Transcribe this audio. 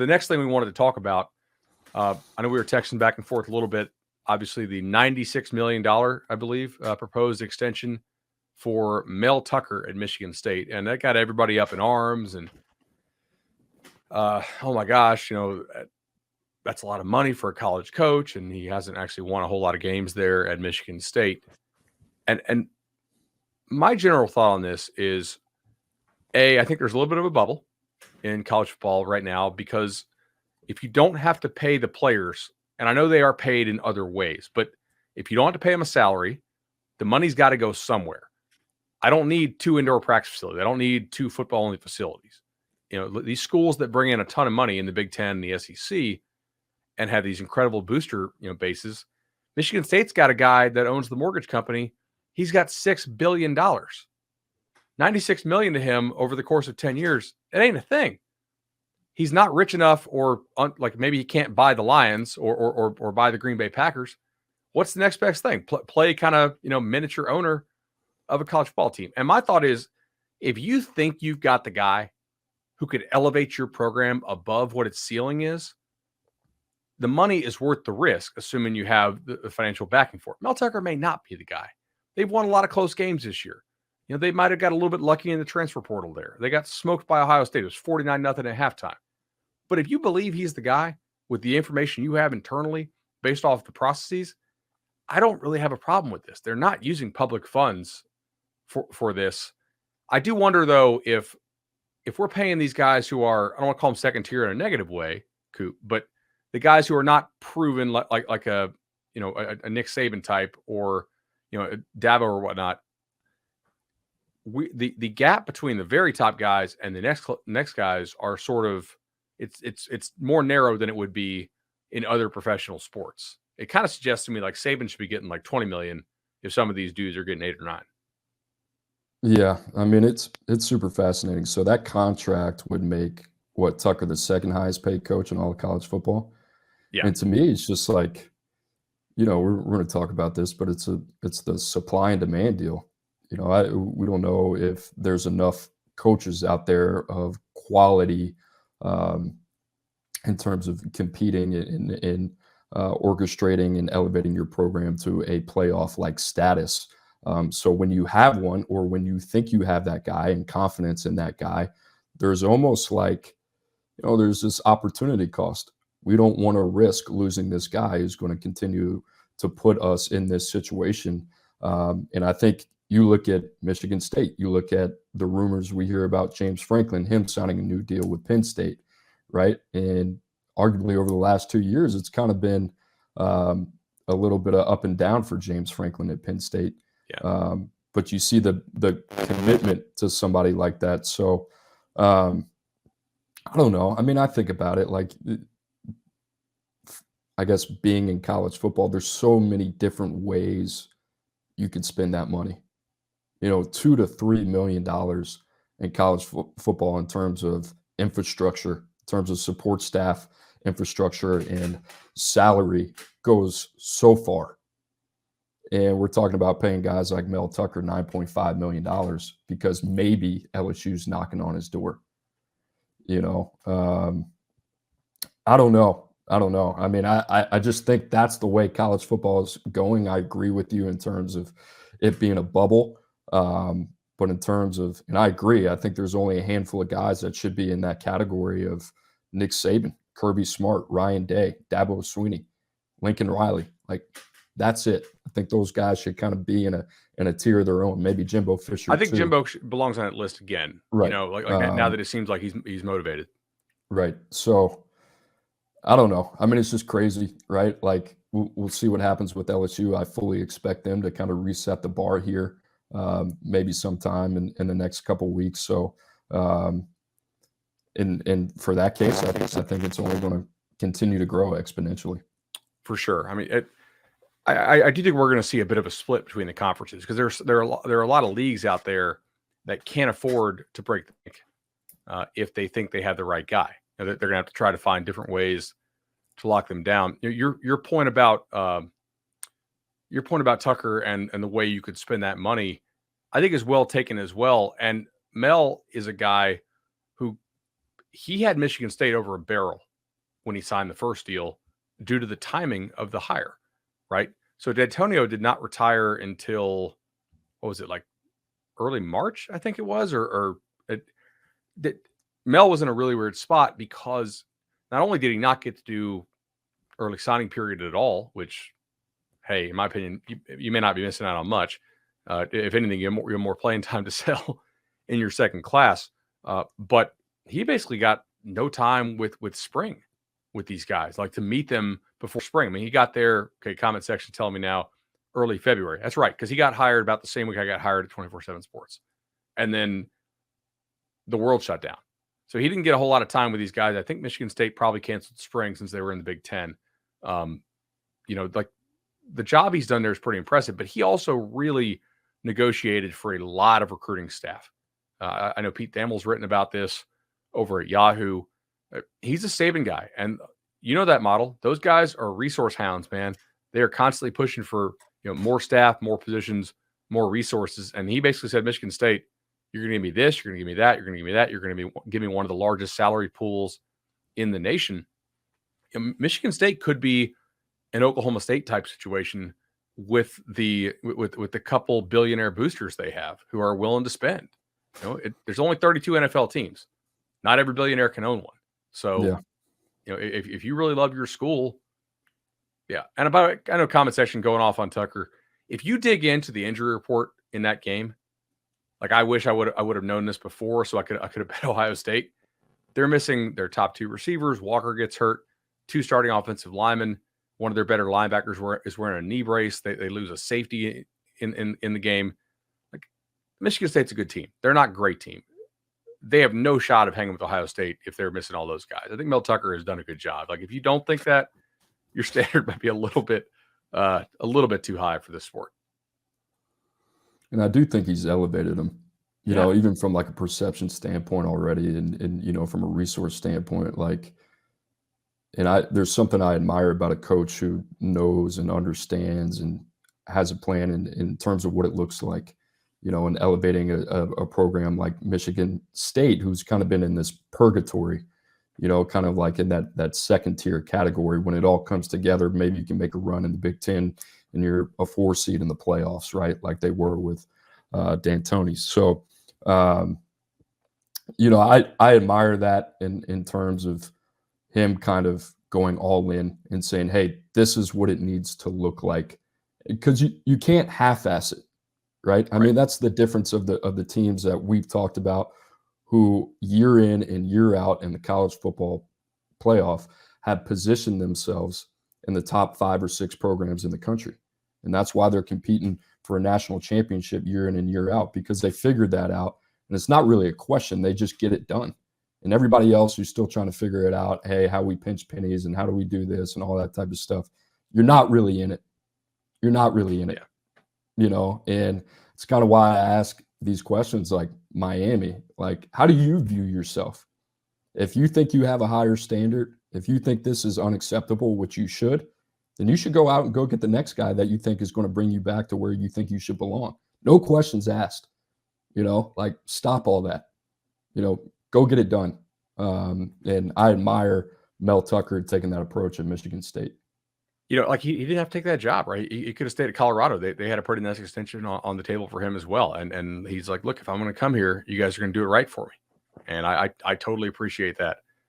the next thing we wanted to talk about, I know we were texting back and forth a little bit. Obviously, the $96 million, I believe, proposed extension for Mel Tucker at Michigan State. And that got everybody up in arms. And, oh my gosh, that's a lot of money for a college coach. And he hasn't actually won a whole lot of games there at Michigan State. And my general thought on this is, I think there's a little bit of a bubble in college football right now, because if you don't have to pay the players, and I know they are paid in other ways, but if you don't have to pay them a salary, the money's got to go somewhere. I don't need 2 indoor practice facilities. I don't need 2 football-only facilities. These schools that bring in a ton of money in the Big Ten and the SEC and have these incredible booster, bases. Michigan State's got a guy that owns the mortgage company. He's got $6 billion. $96 million to him over the course of 10 years. It ain't a thing. He's not rich enough, or like maybe he can't buy the Lions or buy the Green Bay Packers. What's the next best thing? Play kind of, miniature owner of a college football team. And my thought is, if you think you've got the guy who could elevate your program above what its ceiling is, the money is worth the risk, assuming you have the financial backing for it. Mel Tucker may not be the guy. They've won a lot of close games this year. They might have got a little bit lucky in the transfer portal there. They got smoked by Ohio State. It was 49-0 at halftime. But if you believe he's the guy with the information you have internally based off the processes, I don't really have a problem with this. They're not using public funds for this. I do wonder, though, if we're paying these guys who are, I don't want to call them second tier in a negative way, Coop, but the guys who are not proven like a Nick Saban type, or a Dabo or whatnot. The gap between the very top guys and the next guys are sort of, it's more narrow than it would be in other professional sports. It kind of suggests to me like Saban should be getting like $20 million if some of these dudes are getting 8 or 9. Yeah, I mean, it's super fascinating. So that contract would make Tucker the second highest paid coach in all of college football. Yeah. And to me, it's just like, we're going to talk about this, but it's the supply and demand deal. We don't know if there's enough coaches out there of quality in terms of competing in orchestrating and elevating your program to a playoff-like status. So when you have one, or when you think you have that guy and confidence in that guy, there's almost like, there's this opportunity cost. We don't want to risk losing this guy who's going to continue to put us in this situation. And I think you look at Michigan State, you look at the rumors we hear about James Franklin, him signing a new deal with Penn State, right? And arguably over the last 2 years, it's kind of been a little bit of up and down for James Franklin at Penn State. Yeah. But you see the commitment to somebody like that. So I don't know. I mean, I think about it like, I guess being in college football, there's so many different ways you could spend that money. $2 to $3 million in college football in terms of infrastructure, in terms of support staff, infrastructure, and salary goes so far. And we're talking about paying guys like Mel Tucker $9.5 million because maybe LSU's knocking on his door. I don't know. I mean, I just think that's the way college football is going. I agree with you in terms of it being a bubble. But in terms of, and I agree, I think there's only a handful of guys that should be in that category of Nick Saban, Kirby Smart, Ryan Day, Dabo Swinney, Lincoln Riley. Like, that's it. I think those guys should kind of be in a tier of their own. Maybe Jimbo Fisher. I think too. Jimbo belongs on that list again. Right. Now that it seems like he's motivated. Right. So I don't know. I mean, it's just crazy, right? Like, we'll see what happens with LSU. I fully expect them to kind of reset the bar here, maybe sometime in the next couple of weeks. So, and for that case, I think it's only going to continue to grow exponentially. For sure. I mean, I do think we're going to see a bit of a split between the conferences, because there are a lot of leagues out there that can't afford to break the bank if they think they have the right guy. They're going to have to try to find different ways to lock them down. Your point about Tucker and the way you could spend that money, I think is well taken as well. And Mel is a guy who he had Michigan State over a barrel when he signed the first deal due to the timing of the hire, right? So D'Antonio did not retire until, what was it, like early March, I think it was, or it, that Mel was in a really weird spot because not only did he not get to do early signing period at all, which, hey, in my opinion, you may not be missing out on much. If anything, you have more playing time to sell in your second class. But he basically got no time with spring with these guys, like to meet them before spring. I mean, he got there. Okay, comment section telling me now early February. That's right, because he got hired about the same week I got hired at 24/7 Sports, and then the world shut down. So he didn't get a whole lot of time with these guys. I think Michigan State probably canceled spring since they were in the Big Ten. Like the job he's done there is pretty impressive, but he also really negotiated for a lot of recruiting staff. I know Pete Thamel's written about this over at Yahoo. He's a Saban guy, and you know that model. Those guys are resource hounds, man. They are constantly pushing for more staff, more positions, more resources. And he basically said, Michigan State, you're going to give me this, you're going to give me that, you're going to give me that, you're going to give me one of the largest salary pools in the nation. Michigan State could be an Oklahoma State type situation with the couple billionaire boosters they have who are willing to spend. There's only 32 NFL teams. Not every billionaire can own one. So, Yeah. If you really love your school, yeah. And I know comment section going off on Tucker. If you dig into the injury report in that game, like I wish I would have known this before, so I could have bet Ohio State. They're missing their top two receivers. Walker gets hurt. Two starting offensive linemen. One of their better linebackers is wearing a knee brace. They lose a safety in the game. Like Michigan State's a good team. They're not a great team. They have no shot of hanging with Ohio State if they're missing all those guys. I think Mel Tucker has done a good job. Like if you don't think that, your standard might be a little bit too high for this sport. And I do think he's elevated them, even from like a perception standpoint already, and from a resource standpoint, like. And there's something I admire about a coach who knows and understands and has a plan in terms of what it looks like, and elevating a program like Michigan State, who's kind of been in this purgatory, kind of like in that second tier category. When it all comes together, maybe you can make a run in the Big Ten and you're a 4 seed in the playoffs, right? Like they were with D'Antoni. So, I admire that in terms of him kind of going all in and saying, hey, this is what it needs to look like. Because you can't half-ass it, right? I mean, that's the difference of the teams that we've talked about who year in and year out in the college football playoff have positioned themselves in the top 5 or 6 programs in the country. And that's why they're competing for a national championship year in and year out, because they figured that out. And it's not really a question. They just get it done. And everybody else who's still trying to figure it out, hey, how we pinch pennies and how do we do this and all that type of stuff, you're not really in it. You're not really in it, and it's kind of why I ask these questions like Miami, like, how do you view yourself? If you think you have a higher standard, if you think this is unacceptable, which you should, then you should go out and go get the next guy that you think is going to bring you back to where you think you should belong. No questions asked, like stop all that, go get it done. And I admire Mel Tucker taking that approach at Michigan State. Like he didn't have to take that job, right? He could have stayed at Colorado. They had a pretty nice extension on the table for him as well. And he's like, look, if I'm going to come here, you guys are going to do it right for me. And I totally appreciate that.